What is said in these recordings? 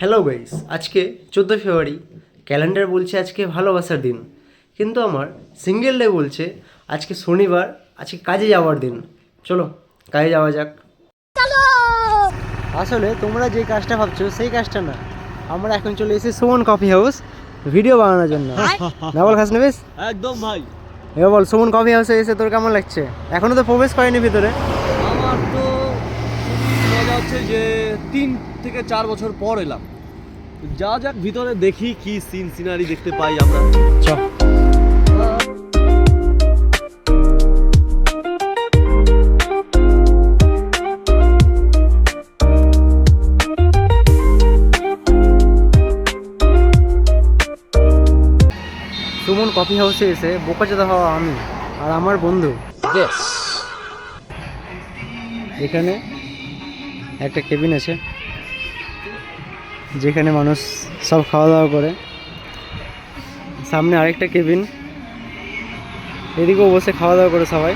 Hello guys, আজকে 14 ফেব্রুয়ারি। Calendar বলছে আজকে ভালোবাসার দিন, কিন্তু আমার সিঙ্গেল ডে বলছে আজকে শনিবার, আজকে কাজে যাওয়ার দিন। চলো কাজে যাওয়া যাক। আসলে তোমরা যে কাজটা ভাবছো সেই কাজটা না, আমরা এখন চলে এসেছি সুমন কফি হাউস ভিডিও বানানোর জন্য। না বল খাস নেবেস একদম ভাই। এবার বল, সুমন কফি হাউসে এসে তোর কেমন লাগছে? এখনো তো প্রবেশ করেনি ভিতরে। আমার তো খুবই মজা হচ্ছে যে 3 থেকে 4 বছর পর এলাম। যা যাক ভিতরে দেখি কি সিনারি দেখতে পাই আমরা। চ সুমন কফি হাউসে এসে বোকাচোদা হওয়া আমি আর আমার বন্ধু। এখানে একটা কেবিন আছে যেখানে মানুষ সব খাওয়া দাওয়া করে। সামনে আরেকটা কেবিন, এদিকেও বসে খাওয়া দাওয়া করে সবাই।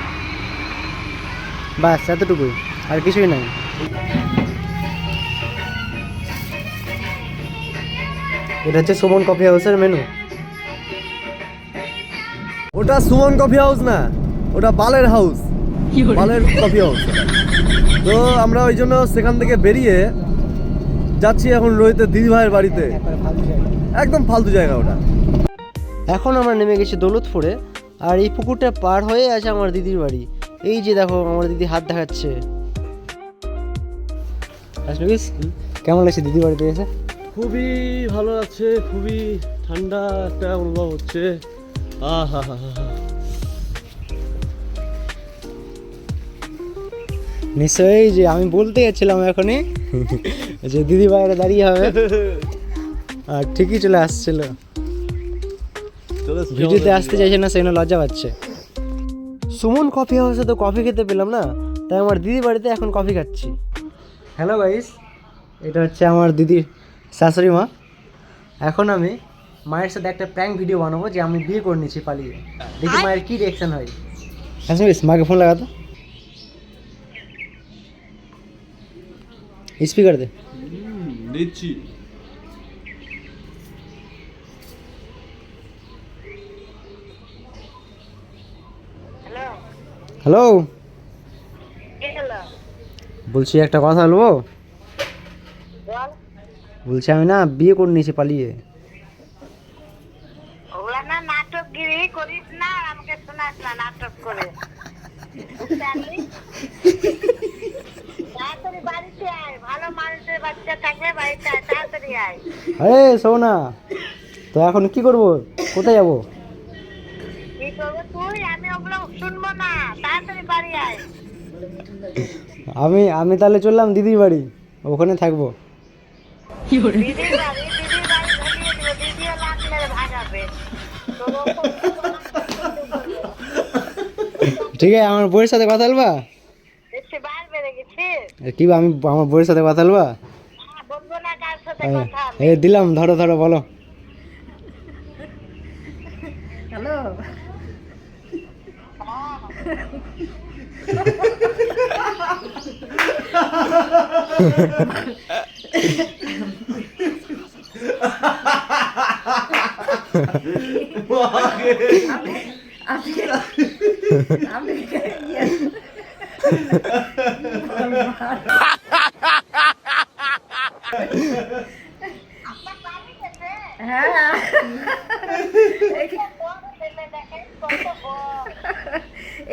বাস এতটুকুই, আর কিছুই নাই। এটা হচ্ছে সুমন কফি হাউসের মেনু। ওটা সুমন কফি হাউস না, ওটা বালের হাউস, বালের কফি হাউস। তো আমরা ওই জন্য সেখান থেকে বেরিয়ে যাচ্ছি এখন রোহিতের দিদি ভাইয়ের বাড়িতে। একদম ফালতু জায়গা ওটা। এখন আমরা নেমে গেছি দৌলতপুরে, আর এই পুকুরটা পার হয়ে আছে আমার দিদির বাড়ি। এই যে দেখো, আমার দিদি হাত দেখাচ্ছে। কেমন লাগছে দিদির বাড়িতে এসে? খুবই ভালো লাগছে, খুবই ঠান্ডা একটা অনুভব হচ্ছে। আহা হা হা। নিশ্চয়ই, যে আমি বলতে যাচ্ছিলাম এখনই যে দিদি বাইরে দাঁড়িয়ে হবে, আর ঠিকই চলে আসছিল। ভিডিওতে আসতে চাইছে না, সেই জন্য লজ্জা পাচ্ছে। সুমন কফি হাউসে তো কফি খেতে পেলাম না, তাই আমার দিদি বাড়িতে এখন কফি খাচ্ছি। হ্যালো গাইস, এটা হচ্ছে আমার দিদির শাশুড়ি মা। এখন আমি মায়ের সাথে একটা প্র্যাঙ্ক ভিডিও বানাবো যে আমি বিয়ে করে নিয়েছি পালিয়ে। দেখি মায়ের কী রিয়াকশন হয়। শাশুড়ি, মাকে ফোন লাগাতো, স্পিকার দে। দিচ্ছি। হ্যালো, বলছি একটা কথা বলবো। বলছি আমি না বিয়ে করে নিয়েছি পালিয়ে। ওগুলা না নাটকগিরি করিস না, আমাকে শোনাস না নাটক করে। তাড়াতাড়ি বাড়িতে আয়, ভালো মানুষের বাচ্চা থাকলে বাড়িতে আয়, তাড়াতাড়ি আয়। আরে শোনা, তো এখন কি করব, কোথায় যাব? কি করবো তুই? আমি ওগুলো শুনবো না, তাড়াতাড়ি বাড়ি আয়। আমি তাহলে চললাম দিদির বাড়ি, ওখানে থাকবো। দিদির বাড়ি ধরিয়ে দিব, দিদিও লাখ মেরে ভাগাবে। ঠিক আছে, আমার বউয়ের সাথে কথা বলবা? বেশি বার বেড়ে গেছি। কি আমি আমার বউয়ের সাথে কথা বলবা? বলবো না কার সাথে কথা আমি। এই দিলাম, ধরো ধরো, বলো। হ্যালো।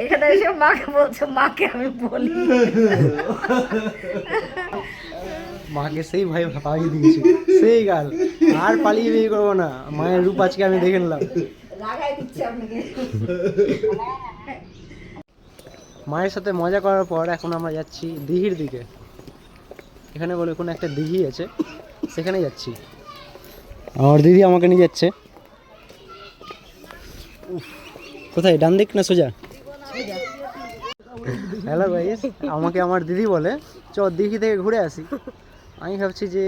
এখানে এসে মাকে বলছো, মাকে আমি বলি। মাকে সেই ভাই পালিয়ে দিয়েছি, সেই গাল। আর পালিয়ে বিয়ে করবো না, মায়ের রূপ আজকে আমি দেখে নিলাম। মায়ের সাথে মজা করার পর এখন আমরা যাচ্ছি দিঘির দিকে। এখানে বলে কোনো একটা দিঘি আছে, সেখানে যাচ্ছি। আমার দিদি আমাকে নিয়ে যাচ্ছে। কোথায়, ডান দিক না সোজা? হ্যালো গাইস, আমাকে আমার দিদি বলে চ দিঘি থেকে ঘুরে আসি। আমি ভাবছি যে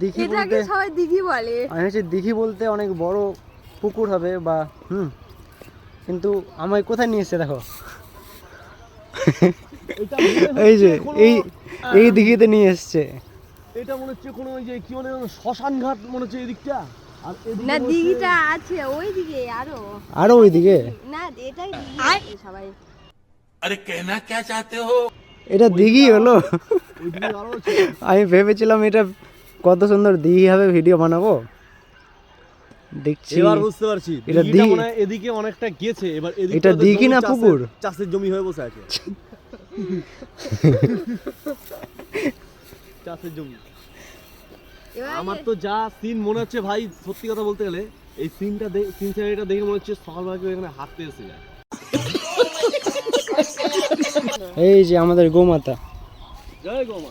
দিঘি বলতে, সবাই দিঘি বলে, আমি ভাবছি দিঘি বলতে অনেক বড় পুকুর হবে বা কিন্তু আমায় কোথায় নিয়ে এসছে দেখো। এই যে এই দিঘিতে নিয়ে এসছে। এটা মনে হচ্ছে কোনো ওই যে কি মানে শ্মশান ঘাট মনে হচ্ছে এই দিকটা, আর এদিকে না মনে হচ্ছে- দিঘিটা আছে ওইদিকে আরো। আরো ওইদিকে না এটাই দিঘি আছে সবাই। এটা দিঘি হলো। ওইদিকে আরো আছে। আমি ভেবেছিলাম এটা কত সুন্দর দিঘি হবে, ভিডিও বানাবো, দেখছি এবার বুঝতে পারছি এটা দিঘিটা দিঘি। মনে হয় এদিকে অনেকটা গেছে, এবার এদিকে এটা দিঘি না পুকুর? চাষের জমি হয়ে বসে আছে। চাষের জমি। এবার আমার তো যা সিন মনে হচ্ছে ভাই, সত্যি কথা বলতে গেলে এই সিনটা সিন সিনারিটা দেখে মনে হচ্ছে সকালবেলা কেউ এখানে হাঁটতে এসে যায়। এই যে আমাদের গোমাতা। জয় গোমা।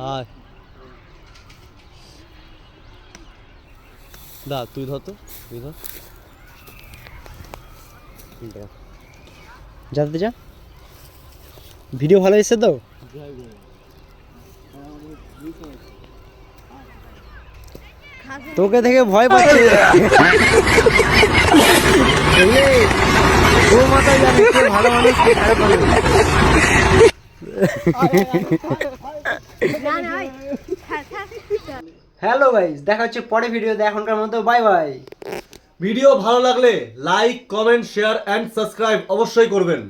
আয় দা তুই ধর তো, তুই ধর। যাতে যা, ভিডিও ভালো এসেছে তো? জয় গোমা। খাসে তোকে দেখে ভয় পাচ্ছে। গোমাতা জানে কে ভালো মানুষ কে খারাপ মানুষ। না না ওই খা। হ্যালো গাইস, দেখা হচ্ছে পরে ভিডিওতে, এখনকার মতো বাই বাই। ভিডিও ভালো লাগলে like, comment, share and subscribe অবশ্যই করবেন।